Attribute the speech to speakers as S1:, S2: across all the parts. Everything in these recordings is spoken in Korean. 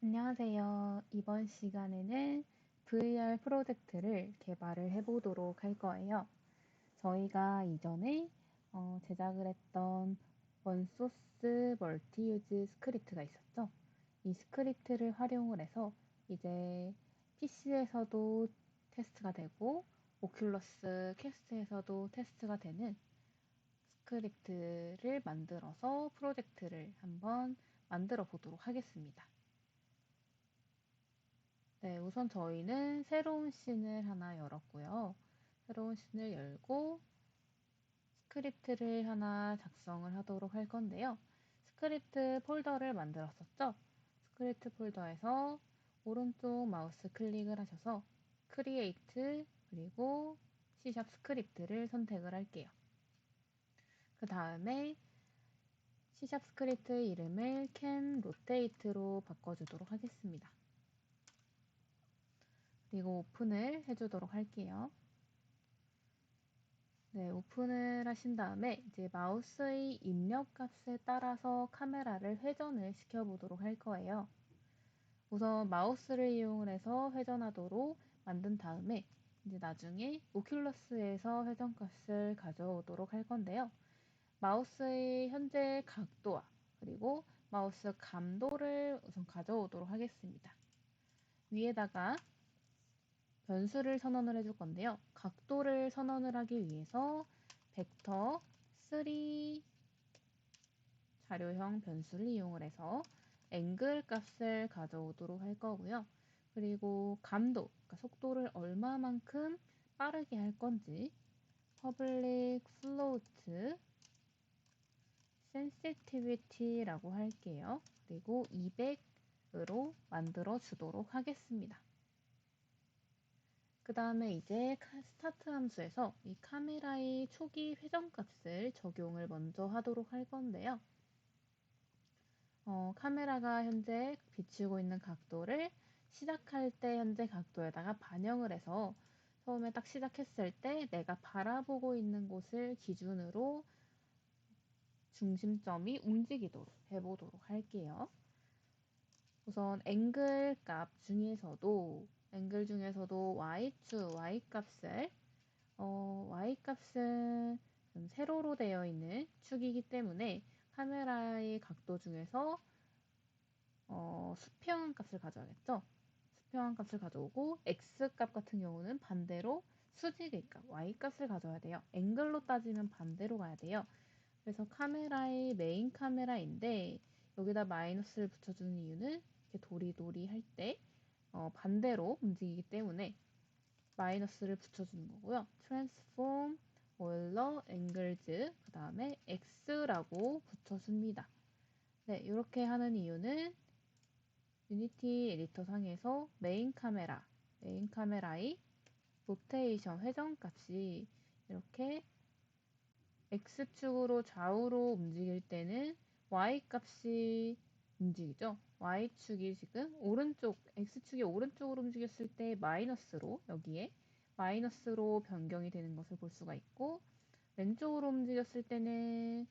S1: 안녕하세요. 이번 시간에는 VR 프로젝트를 개발을 해보도록 할 거예요. 저희가 이전에 제작을 했던 원소스 멀티유즈 스크립트가 있었죠. 이 스크립트를 활용을 해서 이제 PC에서도 테스트가 되고 오큘러스 퀘스트에서도 테스트가 되는 스크립트를 만들어서 프로젝트를 한번 만들어 보도록 하겠습니다. 네, 우선 저희는 새로운 씬을 하나 열었고요. 새로운 씬을 열고 스크립트를 하나 작성을 하도록 할 건데요. 스크립트 폴더를 만들었었죠. 스크립트 폴더에서 오른쪽 마우스 클릭을 하셔서 크리에이트 그리고 C# 스크립트를 선택을 할게요. 그 다음에 C# 스크립트 이름을 can rotate로 바꿔주도록 하겠습니다. 그리고 오픈을 해주도록 할게요. 네, 오픈을 하신 다음에 이제 마우스의 입력 값에 따라서 카메라를 회전을 시켜보도록 할 거예요. 우선 마우스를 이용을 해서 회전하도록 만든 다음에 이제 나중에 오큘러스에서 회전값을 가져오도록 할 건데요. 마우스의 현재 각도와 그리고 마우스 감도를 우선 가져오도록 하겠습니다. 위에다가 변수를 선언을 해줄 건데요. 각도를 선언을 하기 위해서 벡터 3 자료형 변수를 이용을 해서 앵글 값을 가져오도록 할 거고요. 그리고 감도, 그러니까 속도를 얼마만큼 빠르게 할 건지 public float sensitivity라고 할게요. 그리고 200으로 만들어 주도록 하겠습니다. 그 다음에 이제 스타트 함수에서 이 카메라의 초기 회전값을 적용을 먼저 하도록 할 건데요. 카메라가 현재 비추고 있는 각도를 시작할 때 현재 각도에다가 반영을 해서 처음에 딱 시작했을 때 내가 바라보고 있는 곳을 기준으로 중심점이 움직이도록 해보도록 할게요. 우선 앵글 중에서도 y축, y값을 y값은 세로로 되어 있는 축이기 때문에 카메라의 각도 중에서 수평 값을 가져야겠죠. 수평 값을 가져오고 x값 같은 경우는 반대로 수직의 값, y값을 가져야 돼요. 앵글로 따지면 반대로 가야 돼요. 그래서 카메라의 메인 카메라인데 여기다 마이너스를 붙여주는 이유는 이렇게 도리도리 할 때 반대로 움직이기 때문에 마이너스를 붙여주는 거고요. transform Euler angles 그 다음에 x라고 붙여줍니다. 네, 이렇게 하는 이유는 유니티 에디터 상에서 메인 카메라의 로테이션 회전 값이 이렇게 x축으로 좌우로 움직일 때는 y값이 움직이죠. y축이 지금 x축이 오른쪽으로 움직였을 때 마이너스로 여기에 마이너스로 변경이 되는 것을 볼 수가 있고 왼쪽으로 움직였을 때는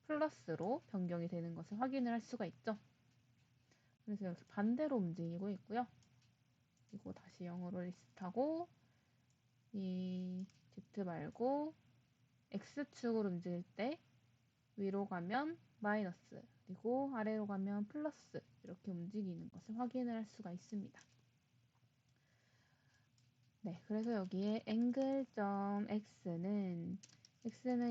S1: 플러스로 변경이 되는 것을 확인을 할 수가 있죠. 그래서 여기서 반대로 움직이고 있고요. 그리고 다시 0으로 리셋하고 이 Z 말고 X축으로 움직일 때 위로 가면 마이너스 그리고 아래로 가면 플러스 이렇게 움직이는 것을 확인을 할 수가 있습니다. 네, 그래서 여기에 angle.x는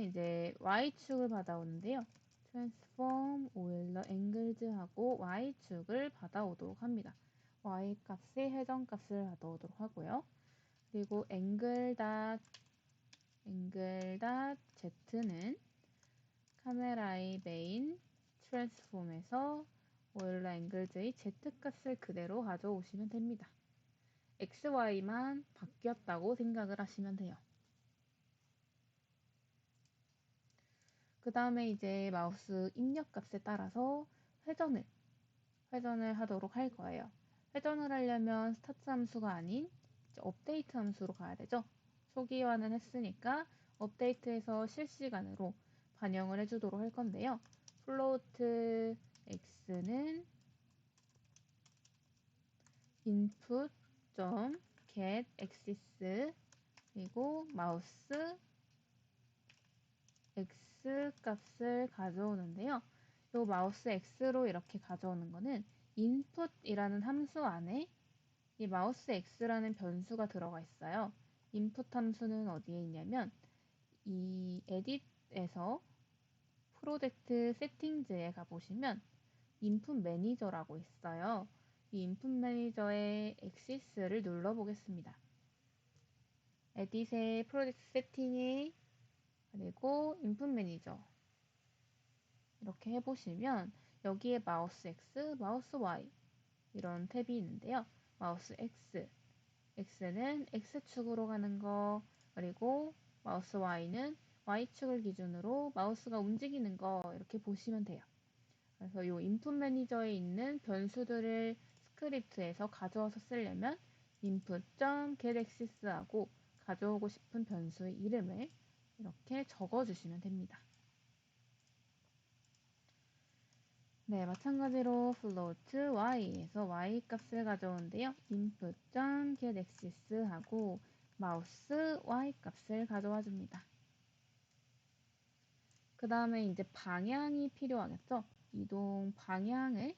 S1: 이제 y축을 받아오는데요. transform Euler angles 하고 y축을 받아오도록 합니다. y값의 회전값을 받아오도록 하고요. 그리고 angle.z는 카메라의 메인 트랜스폼에서 Euler angles의 z값을 그대로 가져오시면 됩니다. XY만 바뀌었다고 생각을 하시면 돼요. 그 다음에 이제 마우스 입력값에 따라서 회전을 하도록 할 거예요. 회전을 하려면 스타트 함수가 아닌 업데이트 함수로 가야 되죠. 초기화는 했으니까 업데이트해서 실시간으로 반영을 해주도록 할 건데요. float x는 input.get axis 그리고 마우스 x 값을 가져오는데요. 이 마우스 x로 이렇게 가져오는 거는 input이라는 함수 안에 이 마우스 x라는 변수가 들어가 있어요. input 함수는 어디에 있냐면 이 edit에서 프로젝트 세팅즈에 가보시면 인풋 매니저라고 있어요. 이 인풋 매니저의 액시스를 눌러보겠습니다. 에딧의 프로젝트 세팅에 그리고 인풋 매니저 이렇게 해보시면 여기에 마우스 X, 마우스 Y 이런 탭이 있는데요. 마우스 X, X는 X축으로 가는 거 그리고 마우스 Y는 Y축을 기준으로 마우스가 움직이는 거 이렇게 보시면 돼요. 그래서 이 인풋 매니저에 있는 변수들을 스크립트에서 가져와서 쓰려면 input.getAxis 하고 가져오고 싶은 변수의 이름을 이렇게 적어주시면 됩니다. 네, 마찬가지로 float y에서 y 값을 가져오는데요. input.getAxis 하고 마우스 y 값을 가져와 줍니다. 그 다음에 이제 방향이 필요하겠죠. 이동 방향을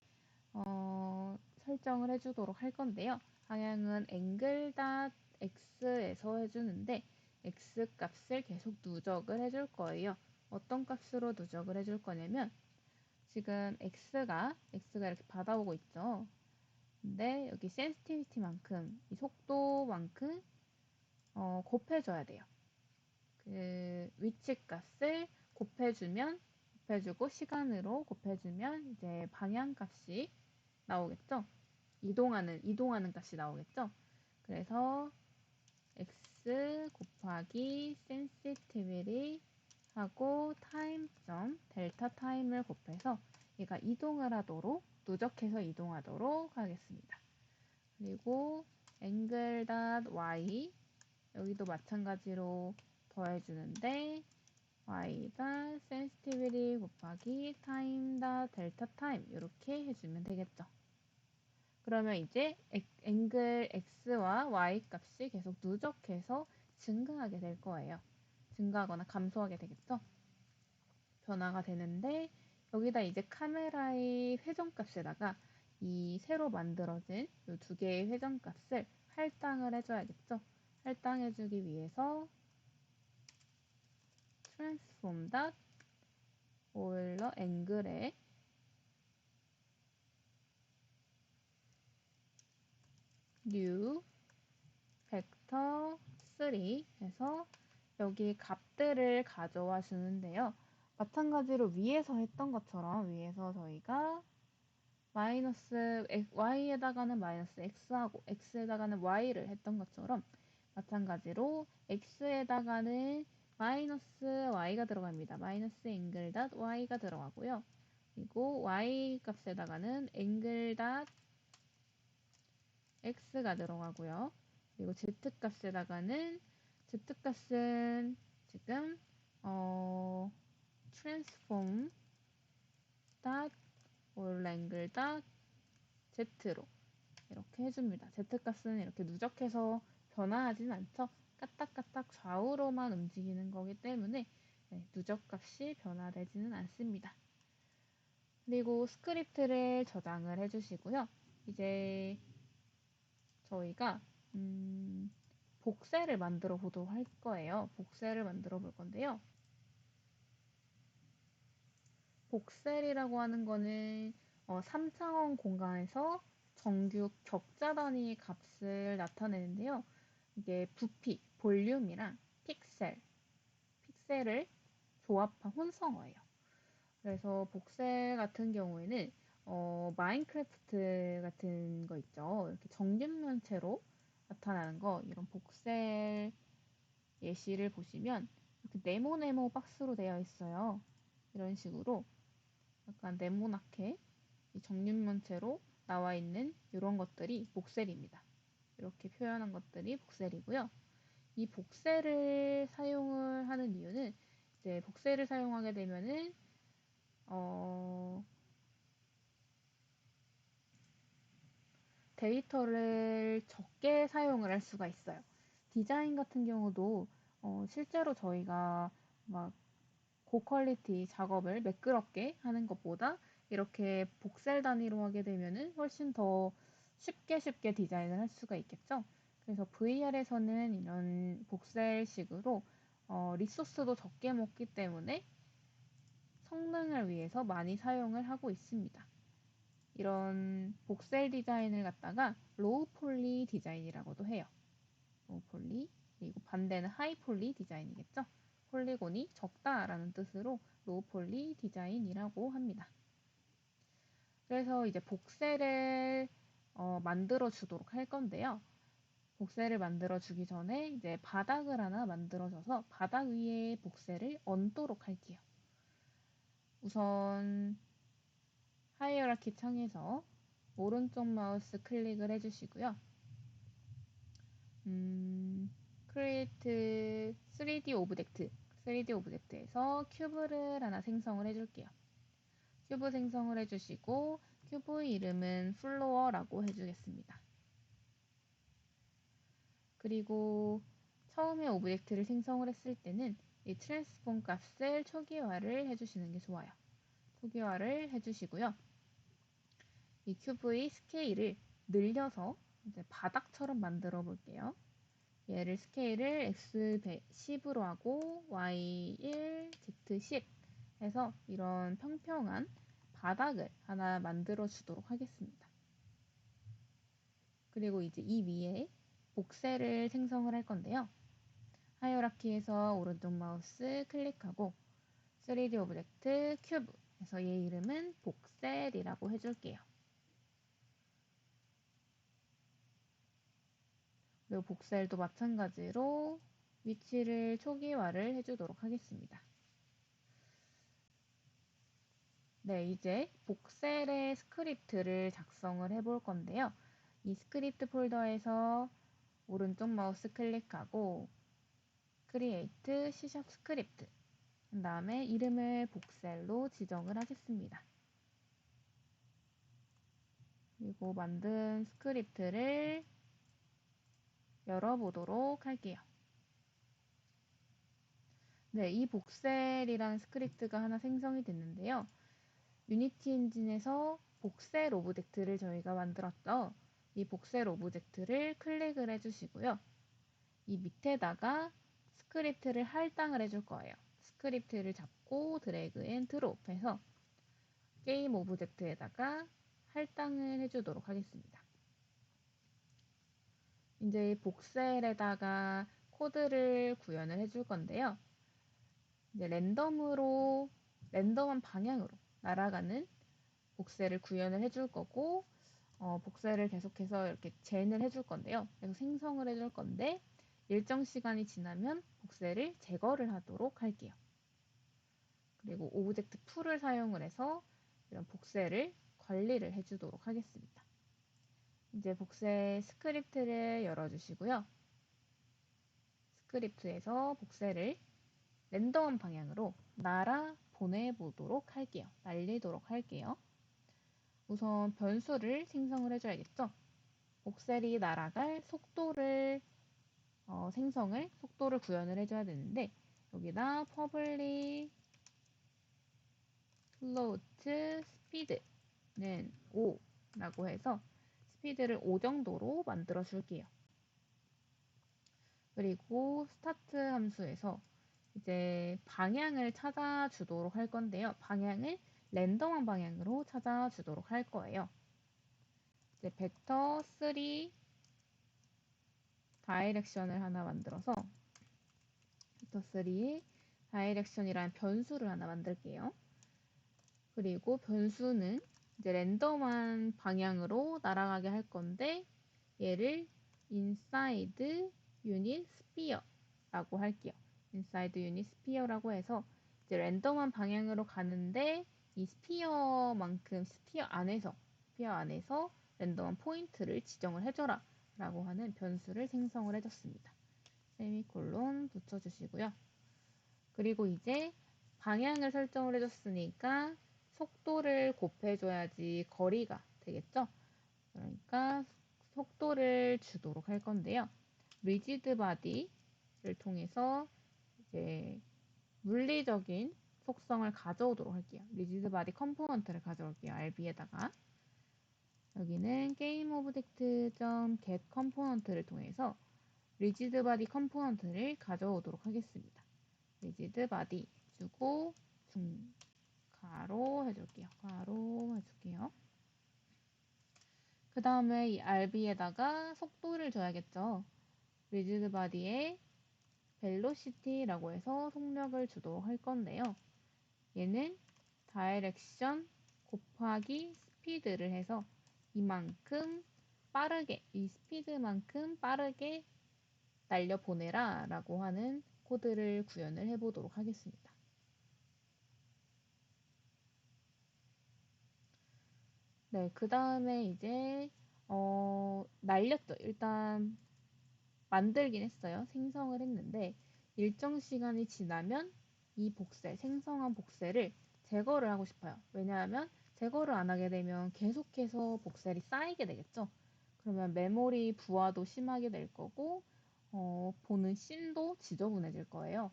S1: 설정을 해주도록 할 건데요. 방향은 angle.x에서 해주는데 x 값을 계속 누적을 해줄 거예요. 어떤 값으로 누적을 해줄 거냐면 지금 x가 이렇게 받아오고 있죠. 근데 여기 sensitivity만큼 이 속도만큼 곱해줘야 돼요. 그 위치 값을 곱해주고 시간으로 곱해주면 이제 방향 값이 나오겠죠. 이동하는 값이 나오겠죠. 그래서 x 곱하기 sensitivity 하고 타임점 델타 타임을 곱해서 얘가 이동을 하도록 누적해서 이동하도록 하겠습니다. 그리고 angle.y 여기도 마찬가지로 더해주는데 y가 sensitivity 곱하기 time.delta time 이렇게 해주면 되겠죠. 그러면 이제 angle x와 y 값이 계속 누적해서 증가하게 될 거예요. 증가하거나 감소하게 되겠죠. 변화가 되는데 여기다 이제 카메라의 회전값에다가 이 새로 만들어진 이 두 개의 회전값을 할당을 해줘야겠죠. 할당해주기 위해서 transform Euler angle에 new vector 3 해서 여기 값들을 가져와 주는데요. 마찬가지로 위에서 했던 것처럼 위에서 저희가 마이너스 y에다가는 마이너스 x하고 x에다가는 y를 했던 것처럼 마찬가지로 x에다가는 마이너스 y가 들어갑니다. 마이너스 앵글 닷 y가 들어가고요. 그리고 y 값에다가는 앵글 닷 x가 들어가고요. 그리고 z 값에다가는 z 값은 지금 transform 닷 all angle 닷 z로 이렇게 해줍니다. z값은 이렇게 누적해서 변화하진 않죠. 까딱까딱 좌우로만 움직이는 거기 때문에 누적값이 변화되지는 않습니다. 그리고 스크립트를 저장을 해주시고요. 이제 저희가 복셀을 만들어 보도록 할 거예요. 복셀을 만들어 볼 건데요. 복셀이라고 하는 거는 3차원 공간에서 정규 격자 단위 값을 나타내는데요. 이게 부피, 볼륨이랑 픽셀을 조합한 혼성어예요. 그래서 복셀 같은 경우에는 마인크래프트 같은 거 있죠. 이렇게 정육면체로 나타나는 거 이런 복셀 예시를 보시면 이렇게 네모네모 박스로 되어 있어요. 이런 식으로 약간 네모나게 이 정육면체로 나와 있는 이런 것들이 복셀입니다. 이렇게 표현한 것들이 복셀이고요. 이 복셀을 사용을 하는 이유는 이제 복셀을 사용하게 되면은 데이터를 적게 사용을 할 수가 있어요. 디자인 같은 경우도 실제로 저희가 막 고퀄리티 작업을 매끄럽게 하는 것보다 이렇게 복셀 단위로 하게 되면은 훨씬 더 쉽게 디자인을 할 수가 있겠죠. 그래서 VR에서는 이런 복셀식으로 리소스도 적게 먹기 때문에 성능을 위해서 많이 사용을 하고 있습니다. 이런 복셀 디자인을 갖다가 로우 폴리 디자인이라고도 해요. 로우 폴리, 그리고 반대는 하이 폴리 디자인이겠죠. 폴리곤이 적다라는 뜻으로 로우 폴리 디자인이라고 합니다. 그래서 이제 복셀을 만들어 주도록 할 건데요. 복셀을 만들어 주기 전에 이제 바닥을 하나 만들어줘서 바닥 위에 복셀을 얹도록 할게요. 우선 하이어라키 창에서 오른쪽 마우스 클릭을 해주시고요. Create 3D 오브젝트, 3D 오브젝트에서 큐브를 하나 생성을 해줄게요. 큐브 생성을 해주시고 큐브 이름은 플로어라고 해주겠습니다. 그리고 처음에 오브젝트를 생성을 했을 때는 이 트랜스폼 값을 초기화를 해주시는 게 좋아요. 초기화를 해주시고요. 이 큐브의 스케일을 늘려서 이제 바닥처럼 만들어 볼게요. 얘를 스케일을 x 10으로 하고 y 1, z 10 해서 이런 평평한 바닥을 하나 만들어 주도록 하겠습니다. 그리고 이제 이 위에 복셀을 생성을 할 건데요. 하이어라키에서 오른쪽 마우스 클릭하고 3D 오브젝트 큐브 해서 얘 이름은 복셀이라고 해줄게요. 그리고 복셀도 마찬가지로 위치를 초기화를 해주도록 하겠습니다. 네, 이제 복셀의 스크립트를 작성을 해볼 건데요. 이 스크립트 폴더에서 오른쪽 마우스 클릭하고 Create C# 스크립트 그 다음에 이름을 복셀로 지정을 하겠습니다. 그리고 만든 스크립트를 열어보도록 할게요. 네, 이 복셀이라는 스크립트가 하나 생성이 됐는데요. 유니티 엔진에서 복셀 오브젝트를 저희가 만들었죠. 이 복셀 오브젝트를 클릭을 해주시고요. 이 밑에다가 스크립트를 할당을 해줄 거예요. 스크립트를 잡고 드래그 앤 드롭 해서 게임 오브젝트에다가 할당을 해주도록 하겠습니다. 이제 복셀에다가 코드를 구현을 해줄 건데요. 이제 랜덤한 방향으로 날아가는 복셀을 구현을 해줄 거고, 복셀을 계속해서 이렇게 젠을 해줄 건데요. 그래서 생성을 해줄 건데, 일정 시간이 지나면 복셀을 제거를 하도록 할게요. 그리고 오브젝트 풀을 사용을 해서 이런 복셀을 관리를 해주도록 하겠습니다. 이제 복셀 스크립트를 열어주시고요. 스크립트에서 복셀을 랜덤한 방향으로 보내보도록 할게요. 날리도록 할게요. 우선 변수를 생성을 해줘야겠죠. 복셀이 날아갈 속도를 속도를 구현을 해줘야 되는데 여기다 public float speed는 5라고 해서 스피드를 5 정도로 만들어 줄게요. 그리고 스타트 함수에서 이제 방향을 찾아주도록 할 건데요. 방향을 랜덤한 방향으로 찾아주도록 할 거예요. 이제 벡터 3 다이렉션을 하나 만들어서 벡터 3 다이렉션이라는 변수를 하나 만들게요. 그리고 변수는 이제 랜덤한 방향으로 날아가게 할 건데 얘를 inside unit sphere라고 할게요. inside unit sphere라고 해서 이제 랜덤한 방향으로 가는데 이 스피어 안에서 랜덤한 포인트를 지정을 해줘라 라고 하는 변수를 생성을 해줬습니다. 세미콜론 붙여주시고요. 그리고 이제 방향을 설정을 해줬으니까 속도를 곱해줘야지 거리가 되겠죠? 그러니까 속도를 주도록 할 건데요. 리지드 바디를 통해서 이제 물리적인 속성을 가져오도록 할게요. 리지드 바디 컴포넌트를 가져올게요. RB에다가 여기는 게임 오브젝트.get 컴포넌트를 통해서 리지드 바디 컴포넌트를 가져오도록 하겠습니다. 리지드 바디 주고 가로 해줄게요. 가로 해줄게요. 그 다음에 이 RB에다가 속도를 줘야겠죠. 리지드 바디에 벨로시티라고 해서 속력을 주도록 할 건데요. 얘는 다이렉션 곱하기 스피드를 해서 이만큼 빠르게, 이 스피드만큼 빠르게 날려보내라 라고 하는 코드를 구현을 해보도록 하겠습니다. 네, 그 다음에 이제 날렸죠. 일단 만들긴 했어요. 생성을 했는데 일정 시간이 지나면 이 복셀, 생성한 복셀을 제거를 하고 싶어요. 왜냐하면 제거를 안 하게 되면 계속해서 복셀이 쌓이게 되겠죠. 그러면 메모리 부하도 심하게 될 거고 보는 씬도 지저분해질 거예요.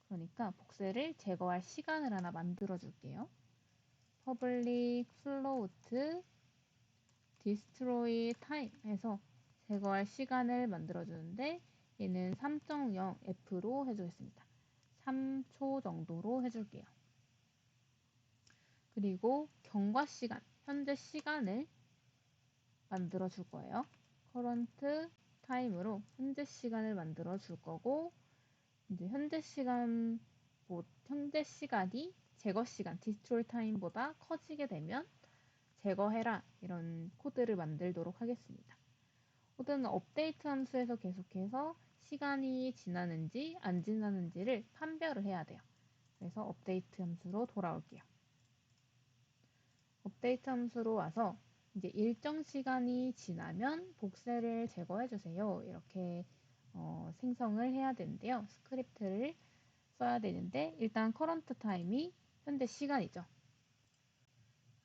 S1: 그러니까 복셀을 제거할 시간을 하나 만들어 줄게요. public float destroy time 해서 제거할 시간을 만들어 주는데 얘는 3.0f로 해주겠습니다. 3초 정도로 해줄게요. 그리고 경과 시간, 현재 시간을 만들어 줄 거예요. current time으로 현재 시간을 만들어 줄 거고 이제 현재 시간이 제거 시간, destroy time보다 커지게 되면 제거해라 이런 코드를 만들도록 하겠습니다. 코드는 업데이트 함수에서 계속해서 시간이 지나는지 안 지나는지를 판별을 해야 돼요. 그래서 업데이트 함수로 돌아올게요. 업데이트 함수로 와서 이제 일정 시간이 지나면 복셀을 제거해 주세요. 이렇게 생성을 해야 되는데요. 스크립트를 써야 되는데 일단 current time이 현재 시간이죠.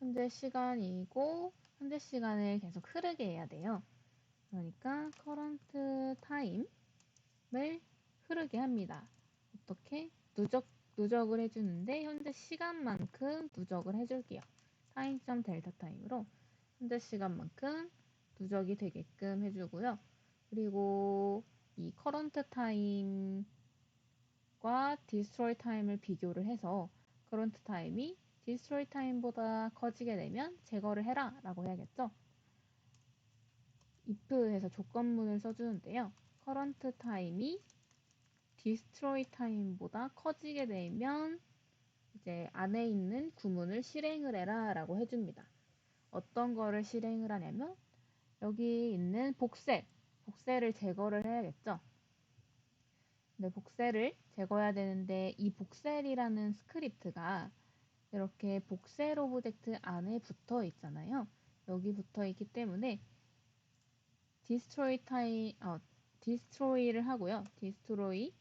S1: 현재 시간이고 현재 시간을 계속 흐르게 해야 돼요. 그러니까 current time을 흐르게 합니다. 어떻게? 누적을 해주는데 현재 시간만큼 누적을 해줄게요. time.delta-time으로 현재 시간만큼 누적이 되게끔 해주고요. 그리고 이 current time과 destroy time을 비교를 해서 current time이 destroy time보다 커지게 되면 제거를 해라 라고 해야겠죠. if해서 조건문을 써주는데요. current time이 destroy time보다 커지게 되면 이제 안에 있는 구문을 실행을 해라 라고 해줍니다. 어떤 거를 실행을 하냐면 여기 있는 복셀을 제거를 해야겠죠. 근데 복셀을 제거해야 되는데 이 복셀이라는 스크립트가 이렇게 복셀 오브젝트 안에 붙어 있잖아요. 여기 붙어 있기 때문에 destroy를 하고요. destroy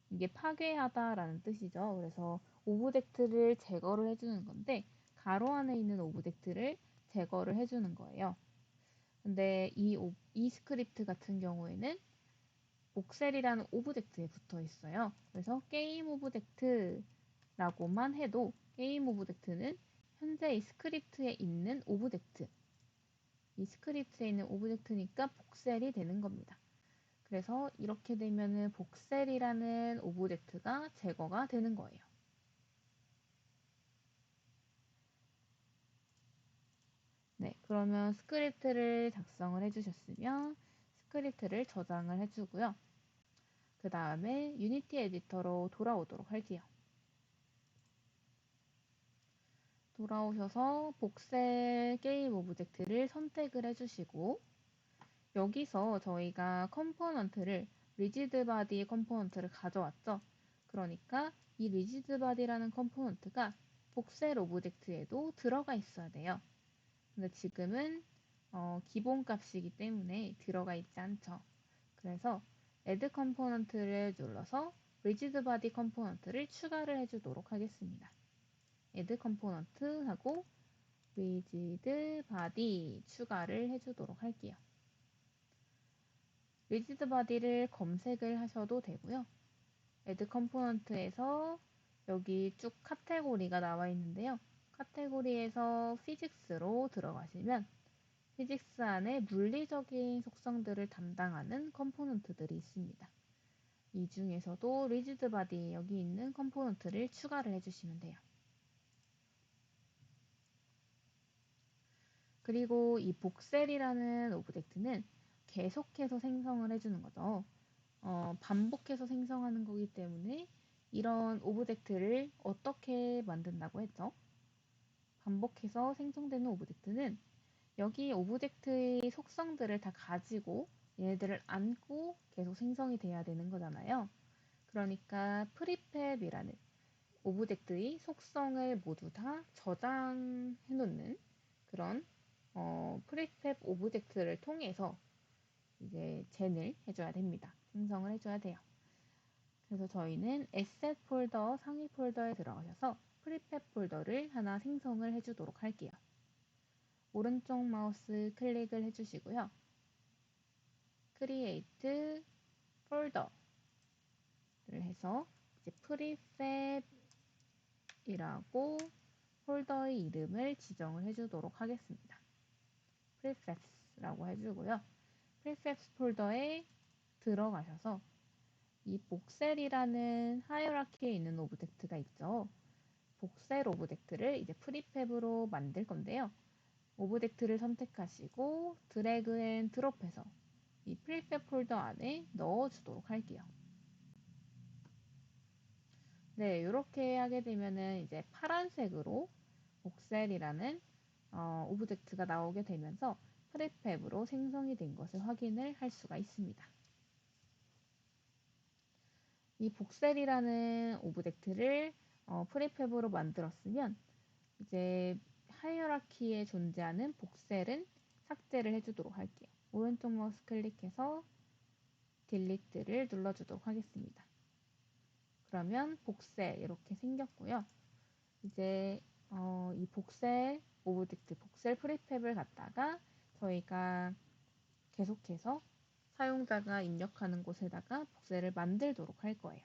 S1: 이게 파괴하다라는 뜻이죠. 그래서 오브젝트를 제거를 해주는 건데 가로 안에 있는 오브젝트를 제거를 해주는 거예요. 근데 이 스크립트 같은 경우에는 복셀이라는 오브젝트에 붙어 있어요. 그래서 게임 오브젝트라고만 해도 게임 오브젝트는 현재 이 스크립트에 있는 오브젝트, 이 스크립트에 있는 오브젝트니까 복셀이 되는 겁니다. 그래서 이렇게 되면은 복셀이라는 오브젝트가 제거가 되는 거예요. 네, 그러면 스크립트를 작성을 해주셨으면 스크립트를 저장을 해주고요. 그 다음에 유니티 에디터로 돌아오도록 할게요. 돌아오셔서 복셀 게임 오브젝트를 선택을 해주시고 여기서 저희가 컴포넌트를 리지드 바디 컴포넌트를 가져왔죠. 그러니까 이 리지드 바디라는 컴포넌트가 복셀 오브젝트에도 들어가 있어야 돼요. 근데 지금은 기본 값이기 때문에 들어가 있지 않죠. 그래서 add 컴포넌트를 눌러서 리지드 바디 컴포넌트를 추가를 해주도록 하겠습니다. add 컴포넌트 하고 리지드 바디 추가를 해주도록 할게요. 리지드 바디를 검색을 하셔도 되고요. Add 컴포넌트에서 여기 쭉 카테고리가 나와 있는데요. 카테고리에서 피직스로 들어가시면 피직스 안에 물리적인 속성들을 담당하는 컴포넌트들이 있습니다. 이 중에서도 리지드 바디 여기 있는 컴포넌트를 추가를 해주시면 돼요. 그리고 이 복셀이라는 오브젝트는 계속해서 생성을 해주는 거죠. 반복해서 생성하는 거기 때문에 이런 오브젝트를 어떻게 만든다고 했죠? 반복해서 생성되는 오브젝트는 여기 오브젝트의 속성들을 다 가지고 얘네들을 안고 계속 생성이 돼야 되는 거잖아요. 그러니까 프리팹이라는 오브젝트의 속성을 모두 다 저장해 놓는 그런 프리팹 오브젝트를 통해서 이제 젠을 해줘야 됩니다. 생성을 해줘야 돼요. 그래서 저희는 asset 폴더 상위 폴더에 들어가셔서 프리팹 폴더를 하나 생성을 해주도록 할게요. 오른쪽 마우스 클릭을 해주시고요. create 폴더를 해서 이제 prefab이라고 폴더의 이름을 지정을 해주도록 하겠습니다. prefabs라고 해주고요. prefabs 폴더에 들어가셔서 이 복셀이라는 하이어라키에 있는 오브젝트가 있죠. 복셀 오브젝트를 이제 프리팹으로 만들 건데요. 오브젝트를 선택하시고 드래그 앤 드롭해서 이 프리팹 폴더 안에 넣어주도록 할게요. 네, 이렇게 하게 되면은 이제 파란색으로 복셀이라는 오브젝트가 나오게 되면서 프리팹으로 생성이 된 것을 확인을 할 수가 있습니다. 이 복셀이라는 오브젝트를 프리팹으로 만들었으면 이제 하이어라키에 존재하는 복셀은 삭제를 해주도록 할게요. 오른쪽 마우스 클릭해서 딜리트를 눌러주도록 하겠습니다. 그러면 복셀 이렇게 생겼고요. 이제 이 복셀 오브젝트, 복셀 프리팹을 갖다가 저희가 계속해서 사용자가 입력하는 곳에다가 복셀을 만들도록 할 거예요.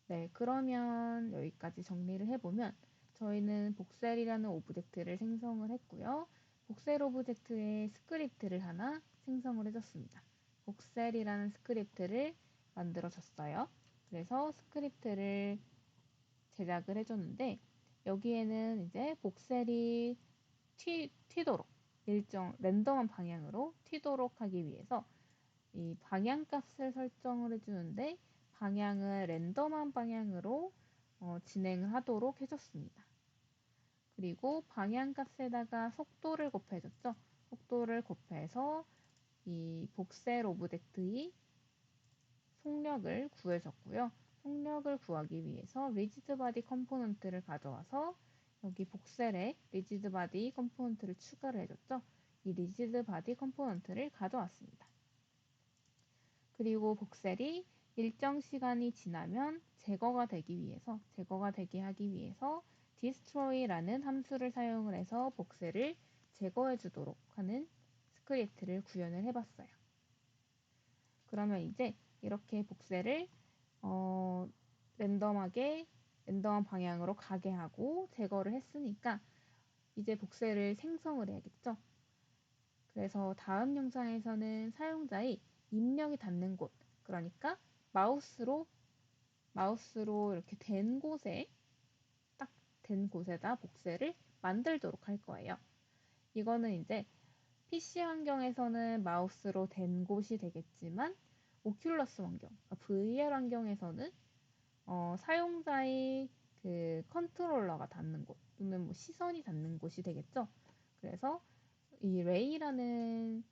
S1: 네, 그러면 여기까지 정리를 해보면 저희는 복셀이라는 오브젝트를 생성을 했고요. 복셀 오브젝트에 스크립트를 하나 생성을 해줬습니다. 복셀이라는 스크립트를 만들어줬어요. 그래서 스크립트를 제작을 해줬는데 여기에는 이제 복셀이 튀도록 일정 랜덤한 방향으로 튀도록 하기 위해서 이 방향값을 설정을 해주는데 방향을 랜덤한 방향으로 진행을 하도록 해줬습니다. 그리고 방향값에다가 속도를 곱해줬죠. 속도를 곱해서 이 복셀 오브젝트의 속력을 구해줬고요. 속력을 구하기 위해서 리지드 바디 컴포넌트를 가져와서 여기 복셀에 리지드 바디 컴포넌트를 추가를 해줬죠. 이 리지드 바디 컴포넌트를 가져왔습니다. 그리고 복셀이 일정 시간이 지나면 제거가 되게 하기 위해서 destroy라는 함수를 사용을 해서 복셀을 제거해 주도록 하는 스크립트를 구현을 해봤어요. 그러면 이제 이렇게 복셀을 랜덤한 방향으로 가게 하고 제거를 했으니까 이제 복셀을 생성을 해야겠죠. 그래서 다음 영상에서는 사용자의 입력이 닿는 곳, 그러니까 마우스로 이렇게 된 곳에 딱 된 곳에다 복셀을 만들도록 할 거예요. 이거는 이제 PC 환경에서는 마우스로 된 곳이 되겠지만 오큘러스 환경, VR 환경에서는 사용자의 그 컨트롤러가 닿는 곳 또는 뭐 시선이 닿는 곳이 되겠죠. 그래서 이 레이라는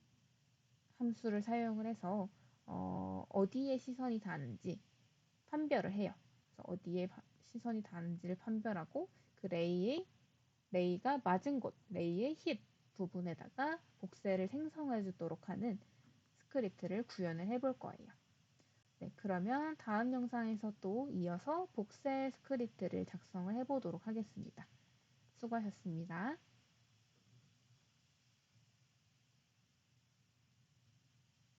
S1: 함수를 사용을 해서 어디에 시선이 닿는지 판별을 해요. 그래서 어디에 시선이 닿는지를 판별하고 그 레이가 맞은 곳, 레이의 힛 부분에다가 복셀을 생성해 주도록 하는 스크립트를 구현을 해볼 거예요. 네, 그러면 다음 영상에서 또 이어서 복셀 스크립트를 작성을 해보도록 하겠습니다. 수고하셨습니다.